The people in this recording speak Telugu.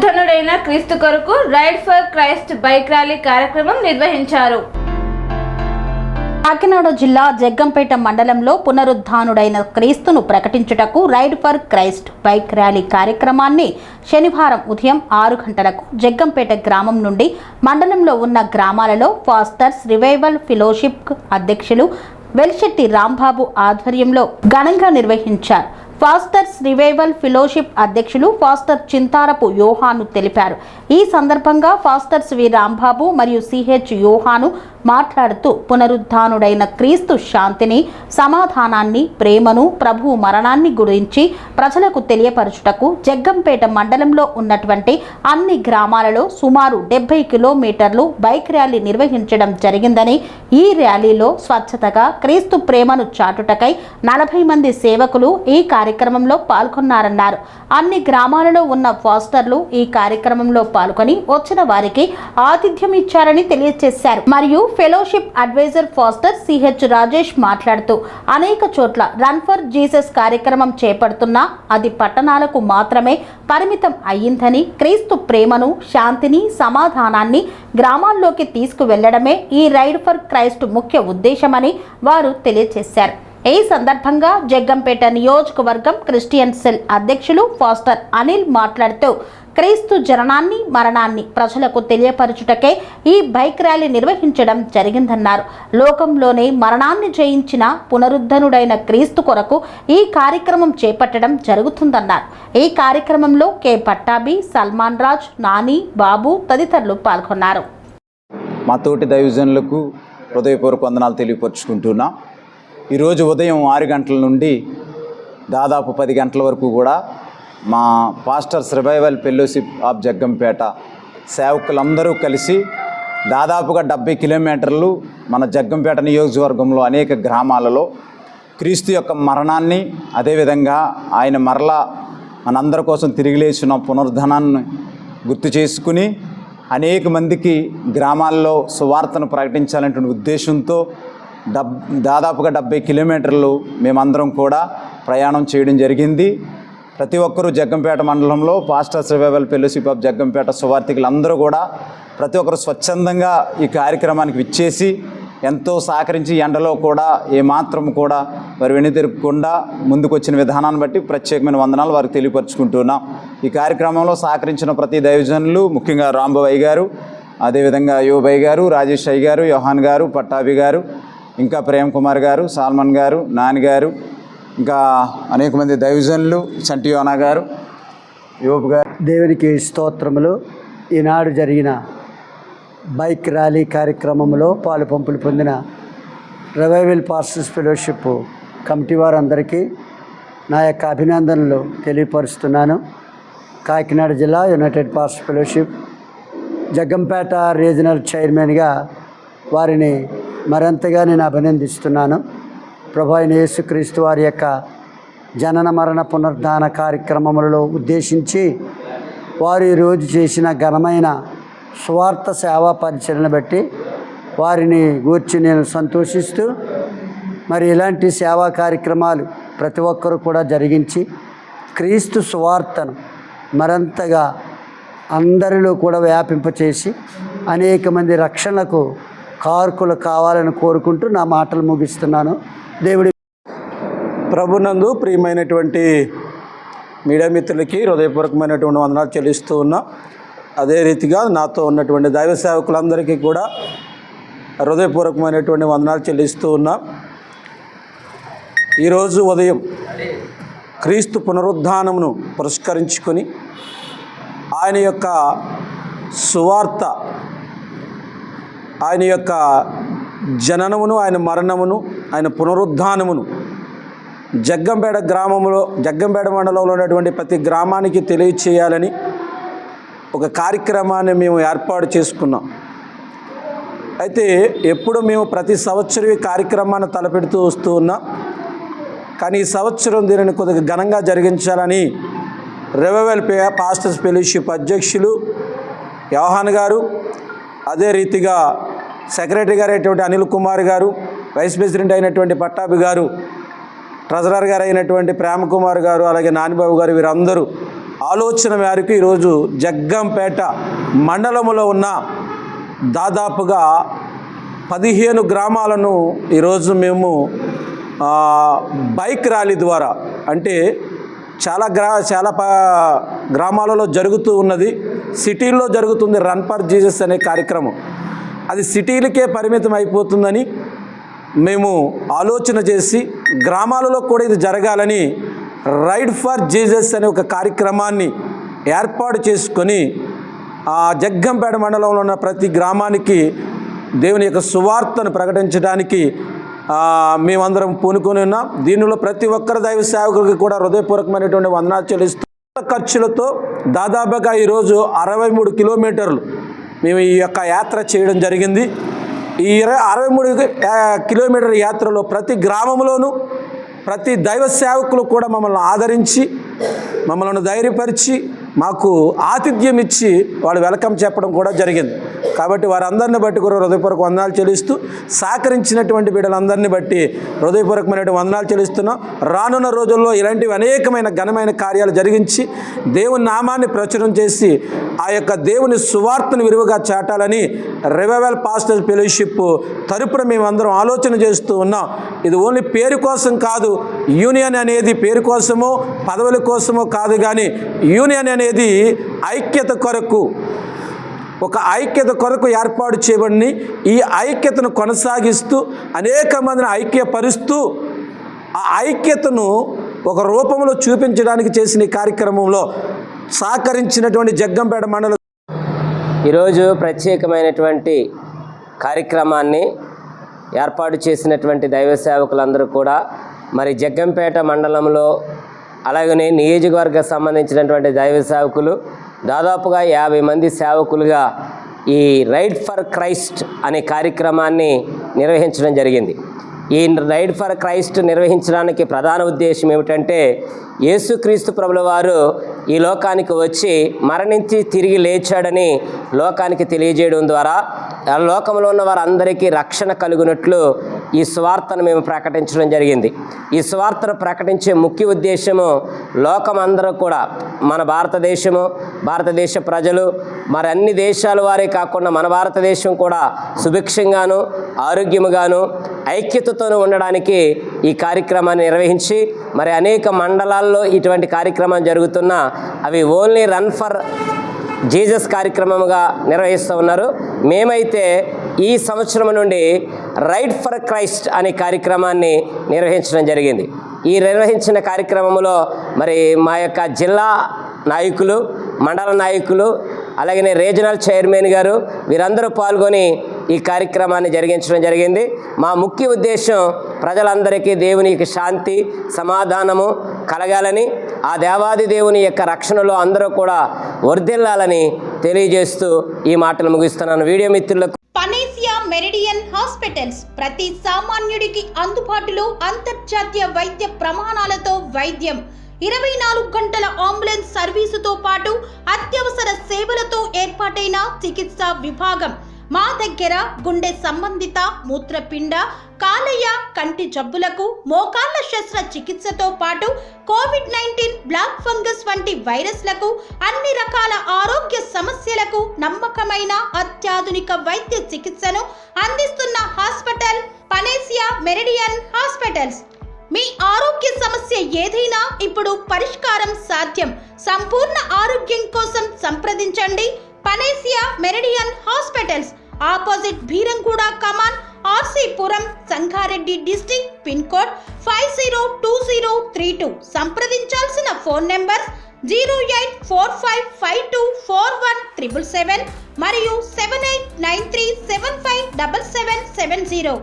పునరుద్ధరణుడైన క్రీస్తు కొరకు ride for Christ bike rally కార్యక్రమం నిర్వహించారు. కాకినాడ జిల్లా జగ్గంపేట మండలంలో పునరుద్ధానుడైన క్రీస్తును ప్రకటించుటకు ride for Christ bike rally కార్యక్రమాన్ని శనివారం ఉదయం 6 గంటలకు జగ్గంపేట గ్రామం నుండి మండలంలో ఉన్న గ్రామాలలో ఫాస్టర్స్ రివైవల్ ఫెలోషిప్ అధ్యక్షులు వెల్శెట్టి రాంబాబు ఆధ్వర్యంలో ఘనంగా నిర్వహించారు. ఫాస్టర్స్ రివైవల్ ఫెలోషిప్ అధ్యక్షులు ఫాస్టర్ చింతారపు యోహాను తెలిపారు. ఈ సందర్భంగా ఫాస్టర్స్ వి రాంబాబు మరియు సిహెచ్ యోహాను మాట్లాడుతూ పునరుద్ధానుడైన క్రీస్తు శాంతిని, సమాధానాన్ని, ప్రేమను, ప్రభువు మరణాన్ని గురించి ప్రజలకు తెలియపరచుటకు జగ్గంపేట మండలంలో ఉన్నటువంటి అన్ని గ్రామాలలో సుమారు 70 కిలోమీటర్లు బైక్ ర్యాలీ నిర్వహించడం జరిగిందని, ఈ ర్యాలీలో స్వచ్ఛతగా క్రీస్తు ప్రేమను చాటుటకై 40 మంది సేవకులు ఈ కార్యక్రమంలో పాల్గొన్నారన్నారు. అన్ని గ్రామాలలో ఉన్న ఫాస్టర్లు ఈ కార్యక్రమంలో పాల్గొని వచ్చిన వారికి ఆతిథ్యం ఇచ్చారని తెలియజేశారు. మరియు fellowship adviser pastor CH Rajesh మాట్లాడుతూ అనేక చోట్ల రన్ ఫర్ జీసస్ కార్యక్రమం చేపడుతున్నా అది పట్టణాలకు మాత్రమే పరిమితం అయ్యిందని, క్రీస్తు ప్రేమను, శాంతిని, సమాధానాన్ని గ్రామాల్లోకి తీసుకువెళ్లడమే ఈ రైడ్ ఫర్ క్రైస్ట్ ముఖ్య ఉద్దేశమని వారు తెలియజేశారు. ఈ సందర్భంగా జగ్గంపేట నియోజకవర్గం క్రిస్టియన్ సెల్ అధ్యక్షులు ఫాస్టర్ అనిల్ మాట్లాడుతూ క్రీస్తు జననాన్ని, మరణాన్ని ప్రజలకు తెలియపరచుటకే ఈ బైక్ ర్యాలీ నిర్వహించడం జరిగిందన్నారు. లోకంలోనే మరణాన్ని జయించిన పునరుద్ధనుడైన క్రీస్తు కొరకు ఈ కార్యక్రమం చేపట్టడం జరుగుతుందన్నారు. ఈ కార్యక్రమంలో కె పట్టాభి, సల్మాన్ రాజ్, నాని, బాబు తదితరులు పాల్గొన్నారు. మా తోటి దైవజనులకు హృదయపూర్వక వందనాలు తెలియపరుచుకుంటున్నా. ఈరోజు ఉదయం 6 గంటల నుండి దాదాపు 10 గంటల వరకు కూడా మా pastors revival fellowship of Jaggampeta సేవకులందరూ కలిసి దాదాపుగా 70 కిలోమీటర్లు మన జగ్గంపేట నియోజకవర్గంలో అనేక గ్రామాలలో క్రీస్తు యొక్క మరణాన్ని, అదేవిధంగా ఆయన మరలా మనందరి కోసం తిరిగి లేచిన పునరుద్ధరణాన్ని గుర్తు చేసుకుని అనేక మందికి గ్రామాల్లో సువార్తను ప్రకటించాలనేటువంటి ఉద్దేశంతో దాదాపుగా 70 కిలోమీటర్లు మేమందరం కూడా ప్రయాణం చేయడం జరిగింది. ప్రతి ఒక్కరూ జగ్గంపేట మండలంలో pastors revival fellowship of Jaggampeta సువార్థికులందరూ కూడా ప్రతి ఒక్కరు స్వచ్ఛందంగా ఈ కార్యక్రమానికి విచ్చేసి ఎంతో సహకరించి ఎండలో కూడా ఏమాత్రం కూడా వారు వెనుతిరగకుండా ముందుకు వచ్చిన విధానాన్ని బట్టి ప్రత్యేకమైన వందనాలు వారికి తెలియపరుచుకుంటున్నాం. ఈ కార్యక్రమంలో సహకరించిన ప్రతి దైవజనులు, ముఖ్యంగా రాంబాబు గారు, అదేవిధంగా యోబయ్య గారు, రాజేష్ అయ్య గారు, యోహాన్ గారు, పట్టాభి గారు, ఇంకా ప్రేమ్ కుమార్ గారు, సాల్మన్ గారు, నాని గారు, ఇంకా అనేక మంది దైవజనులు, సంటియోనా గారు, యోబు గారు. దేవునికి స్తోత్రములు. ఈనాడు జరిగిన బైక్ ర్యాలీ కార్యక్రమంలో పాలు పంపులు పొందిన రివైవల్ పాస్టర్స్ ఫెలోషిప్ కమిటీ వారందరికీ నా యొక్క అభినందనలు తెలియపరుస్తున్నాను. కాకినాడ జిల్లా United pastors fellowship Jaggampeta regional చైర్మన్గా వారిని మరింతగా నేను అభినందిస్తున్నాను. ప్రభు అయిన యేసుక్రీస్తు వారి యొక్క జనన మరణ పునరుద్ధాన కార్యక్రమములలో ఉద్దేశించి వారు ఈరోజు చేసిన ఘనమైన స్వార్థ సేవా పరిచయను బట్టి వారిని గూర్చి నేను సంతోషిస్తూ, మరి ఇలాంటి సేవా కార్యక్రమాలు ప్రతి ఒక్కరూ కూడా జరిగించి క్రీస్తు సువార్తను మరింతగా అందరిలో కూడా వ్యాపింపచేసి అనేక మంది రక్షణకు కారకులు కావాలని కోరుకుంటూ నా మాటలు ముగిస్తున్నాను. దేవుడి ప్రభునందు ప్రియమైనటువంటి మీడియా మిత్రులకి హృదయపూర్వకమైనటువంటి వందనాలు చెల్లిస్తూ ఉన్నా. అదే రీతిగా నాతో ఉన్నటువంటి దైవ సేవకులందరికీ కూడా హృదయపూర్వకమైనటువంటి వందనాలు చెల్లిస్తూ ఉన్నా. ఈరోజు ఉదయం క్రీస్తు పునరుద్ధానమును పురస్కరించుకొని ఆయన యొక్క సువార్త, ఆయన యొక్క జననమును, ఆయన మరణమును, ఆయన పునరుద్ధానమును జగ్గంపేట మండలంలో ఉన్నటువంటి ప్రతి గ్రామానికి తెలియచేయాలని ఒక కార్యక్రమాన్ని మేము ఏర్పాటు చేసుకున్నాం. అయితే ఎప్పుడు మేము ప్రతి సంవత్సరం ఈ కార్యక్రమాన్ని తలపెడుతూ వస్తూ ఉన్నాం. కానీ ఈ సంవత్సరం దీనిని కొద్దిగా ఘనంగా జరిగించాలని రివైవల్ పాస్టర్స్ ఫెలోషిప్ అధ్యక్షులు యోహాన్ గారు, అదే రీతిగా సెక్రటరీ గారు అయినటువంటి అనిల్ కుమార్ గారు, వైస్ ప్రెసిడెంట్ అయినటువంటి పట్టాభి గారు, ట్రెజరర్ గారు అయినటువంటి ప్రేమ్ కుమార్ గారు, అలాగే నానిబాబు గారు, వీరందరూ ఆలోచన మేరకు ఈరోజు జగ్గంపేట మండలంలో ఉన్న దాదాపుగా 15 గ్రామాలను ఈరోజు మేము బైక్ ర్యాలీ ద్వారా, అంటే చాలా గ్రామాలలో జరుగుతూ ఉన్నది. సిటీల్లో జరుగుతుంది రన్ ఫర్ జీసస్ అనే కార్యక్రమం. అది సిటీలకే పరిమితం అయిపోతుందని మేము ఆలోచన చేసి గ్రామాలలో కూడా ఇది జరగాలని రైడ్ ఫర్ జీసస్ అనే ఒక కార్యక్రమాన్ని ఏర్పాటు చేసుకొని జగ్గంపేట మండలంలో ఉన్న ప్రతి గ్రామానికి దేవుని యొక్క సువార్తను ప్రకటించడానికి మేమందరం పూనుకొని ఉన్నాం. దీనిలో ప్రతి ఒక్కరి దైవ సేవకులకి కూడా హృదయపూర్వకమైనటువంటి వందనాలు చెల్లిస్తూ ఖర్చులతో దాదాపుగా ఈరోజు 63 కిలోమీటర్లు మేము ఈ యొక్క యాత్ర చేయడం జరిగింది. ఈ 63 కిలోమీటర్ల యాత్రలో ప్రతి గ్రామంలోనూ ప్రతి దైవ సేవకులు కూడా మమ్మల్ని ఆదరించి, మమ్మల్ని ధైర్యపరిచి, మాకు ఆతిథ్యం ఇచ్చి వాళ్ళు వెల్కమ్ చెప్పడం కూడా జరిగింది. కాబట్టి వారందరిని బట్టి కూడా హృదయపూర్వక వందనాలు చెల్లిస్తూ, సహకరించినటువంటి బిడ్డలందరినీ బట్టి హృదయపూర్వకమైనటువంటి వందనాలు చెల్లిస్తున్నాం. రానున్న రోజుల్లో ఇలాంటివి అనేకమైన ఘనమైన కార్యాలు జరిగించి దేవుని నామాన్ని ప్రచురం చేసి ఆ యొక్క దేవుని సువార్తను విరివిగా చాటాలని రివైవల్ పాస్టర్స్ ఫెలోషిప్ తరపున మేమందరం ఆలోచన చేస్తూ ఉన్నాం. ఇది ఓన్లీ పేరు కోసం కాదు, యూనియన్ అనేది పేరు కోసమో పదవుల కోసమో కాదు, కానీ యూనియన్ అనేది ఐక్యత కొరకు, ఒక ఐక్యత కొరకు ఏర్పాటు చేయబడి ఈ ఐక్యతను కొనసాగిస్తూ అనేక మందిని ఐక్యపరుస్తూ ఆ ఐక్యతను ఒక రూపంలో చూపించడానికి చేసిన ఈ కార్యక్రమంలో సహకరించినటువంటి జగ్గంపేట మండలం ఈరోజు ప్రత్యేకమైనటువంటి కార్యక్రమాన్ని ఏర్పాటు చేసినటువంటి దైవ సేవకులందరూ కూడా మరి జగ్గంపేట మండలంలో అలాగనే నియోజకవర్గ సంబంధించినటువంటి దైవ సేవకులు దాదాపుగా 50 మంది సేవకులుగా ఈ రైడ్ ఫర్ క్రైస్ట్ అనే కార్యక్రమాన్ని నిర్వహించడం జరిగింది. ఈ రైడ్ ఫర్ క్రైస్ట్ నిర్వహించడానికి ప్రధాన ఉద్దేశం ఏమిటంటే, యేసుక్రీస్తు ప్రభుల వారు ఈ లోకానికి వచ్చి మరణించి తిరిగి లేచాడని లోకానికి తెలియజేయడం ద్వారా ఆ లోకంలో ఉన్న వారందరికీ రక్షణ కలుగునట్లు ఈ సువార్తను మేము ప్రకటించడం జరిగింది. ఈ సువార్తను ప్రకటించే ముఖ్య ఉద్దేశము లోకమందరూ కూడా, మన భారతదేశ ప్రజలు మరి అన్ని దేశాల వారే కాకుండా మన భారతదేశం కూడా సుభిక్షంగాను ఆరోగ్యముగాను ఐక్యతతోనూ ఉండడానికి ఈ కార్యక్రమాన్ని నిర్వహించి మరి అనేక మండలాల్లో ఇటువంటి కార్యక్రమాలు జరుగుతున్నా అవి ఓన్లీ రన్ ఫర్ జీసస్ కార్యక్రమముగా నిర్వహిస్తూ ఉన్నారు. మేమైతే ఈ సంవత్సరం నుండి రైడ్ ఫర్ క్రైస్ట్ అనే కార్యక్రమాన్ని నిర్వహించడం జరిగింది. ఈ నిర్వహించిన కార్యక్రమంలో మరి మా యొక్క జిల్లా నాయకులు, మండల నాయకులు, అలాగే రీజనల్ చైర్మన్ గారు వీరందరూ పాల్గొని ఈ కార్యక్రమాన్ని జరిగించడం జరిగింది. మా ముఖ్య ఉద్దేశం ప్రజలందరికీ దేవుని యొక్క శాంతి సమాధానము కలగాలని, ఆ దేవాది దేవుని యొక్క రక్షణలో అందరూ కూడా వర్ధిల్లాలని తెలియజేస్తూ ఈ మాటలు ముగిస్తున్నాను. వీడియో మిత్రులకు పనేసియా మెరిడియన్ హాస్పిటల్స్ ప్రతి సామాన్యుడికి అందుబాటులో అంతర్జాతీయ వైద్య ప్రమాణాలతో వైద్యం, 24 గంటల అంబులెన్స్ సర్వీసుతో పాటు అత్యవసర సేవలతో ఏర్పాటైన చికిత్సా విభాగం. మా దగ్గర గుండె సంబంధిత, మూత్రపిండ, కాలేయ, కంటి జబ్బులకు, మోకాళ్ల శస్త్రచికిత్సతో పాటు కోవిడ్-19, బ్లాక్ ఫంగస్ వంటి వైరస్లకు, అన్ని రకాల ఆరోగ్య సమస్యలకు నమ్మకమైన అత్యాధునిక వైద్య చికిత్సను అందిస్తున్న హాస్పిటల్ పనేసియా మెరిడియన్ హాస్పిటల్స్. మీ ఆరోగ్య సమస్య ఏదైనా ఇప్పుడు పరిష్కారం సాధ్యం. సంపూర్ణ ఆరోగ్యం కోసం సంప్రదించండి Panacea Meridian hospitals, opposite Beeramguda Kaman, RC Puram, Sangareddy district, pin code 502032. సంప్రదించాల్సిన ఫోన్ నెంబర్ 0845524177 మరియు 7893757770.